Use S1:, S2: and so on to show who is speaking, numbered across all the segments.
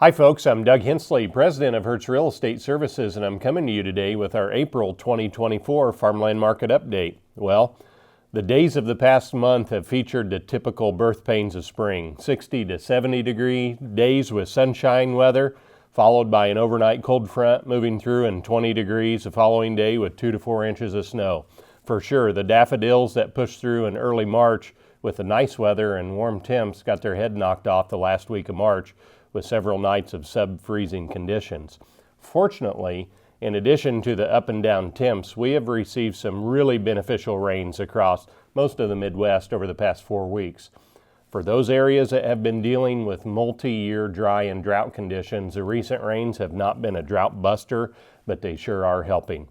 S1: Hi folks, I'm Doug Hensley, President of Hertz Real Estate Services, and I'm coming to you today with our April 2024 Farmland Market Update. Well, the days of the past month have featured the typical birth pains of spring, 60 to 70 degree days with sunshine weather, followed by an overnight cold front moving through and 20 degrees the following day with 2 to 4 inches of snow. For sure, the daffodils that pushed through in early March with the nice weather and warm temps got their head knocked off the last week of March, with several nights of sub-freezing conditions. Fortunately, in addition to the up and down temps, we have received some really beneficial rains across most of the Midwest over the past 4 weeks. For those areas that have been dealing with multi-year dry and drought conditions, the recent rains have not been a drought buster, but they sure are helping.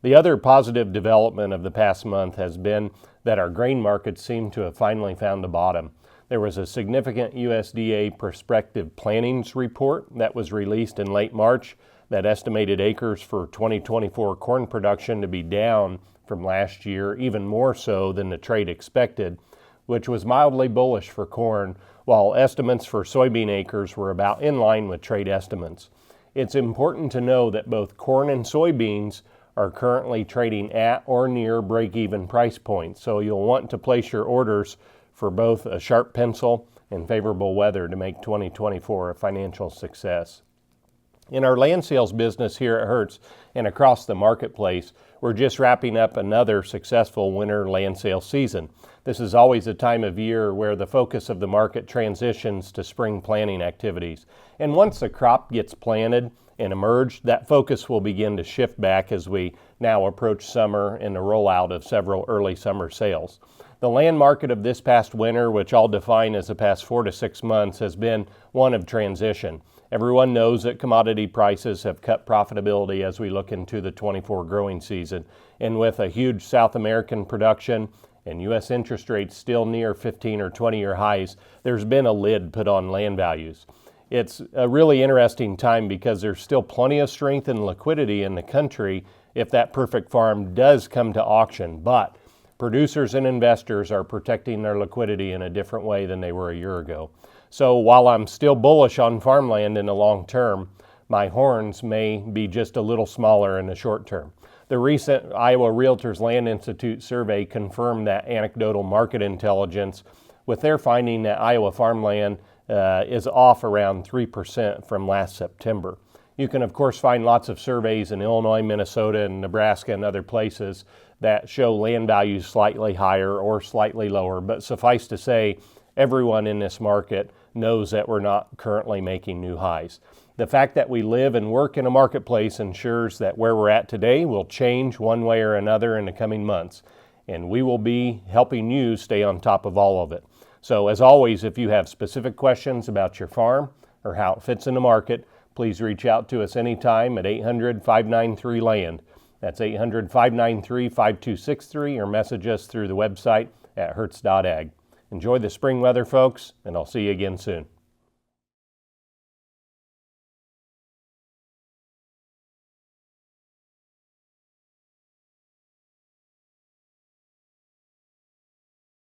S1: The other positive development of the past month has been that our grain markets seem to have finally found a bottom. There was a significant USDA prospective plantings report that was released in late March that estimated acres for 2024 corn production to be down from last year, even more so than the trade expected, which was mildly bullish for corn, while estimates for soybean acres were about in line with trade estimates. It's important to know that both corn and soybeans are currently trading at or near break-even price points, so you'll want to place your orders for both a sharp pencil and favorable weather to make 2024 a financial success. In our land sales business here at Hertz and across the marketplace, we're just wrapping up another successful winter land sale season. This is always a time of year where the focus of the market transitions to spring planting activities. And once the crop gets planted and emerged, that focus will begin to shift back as we now approach summer and the rollout of several early summer sales. The land market of this past winter, which I'll define as the past 4 to 6 months, has been one of transition. Everyone knows that commodity prices have cut profitability as we look into the 24 growing season. And with a huge South American production and U.S. interest rates still near 15 or 20-year highs, there's been a lid put on land values. It's a really interesting time because there's still plenty of strength and liquidity in the country if that perfect farm does come to auction, but producers and investors are protecting their liquidity in a different way than they were a year ago. So while I'm still bullish on farmland in the long term, my horns may be just a little smaller in the short term. The recent Iowa Realtors Land Institute survey confirmed that anecdotal market intelligence, with their finding that Iowa farmland is off around 3% from last September. You can, of course, find lots of surveys in Illinois, Minnesota, and Nebraska and other places that show land values slightly higher or slightly lower, but suffice to say, everyone in this market knows that we're not currently making new highs. The fact that we live and work in a marketplace ensures that where we're at today will change one way or another in the coming months, and we will be helping you stay on top of all of it. So as always, if you have specific questions about your farm or how it fits in the market, please reach out to us anytime at 800-593-LAND. That's 800-593-5263, or message us through the website at hertz.ag. Enjoy the spring weather, folks, and I'll see you again soon.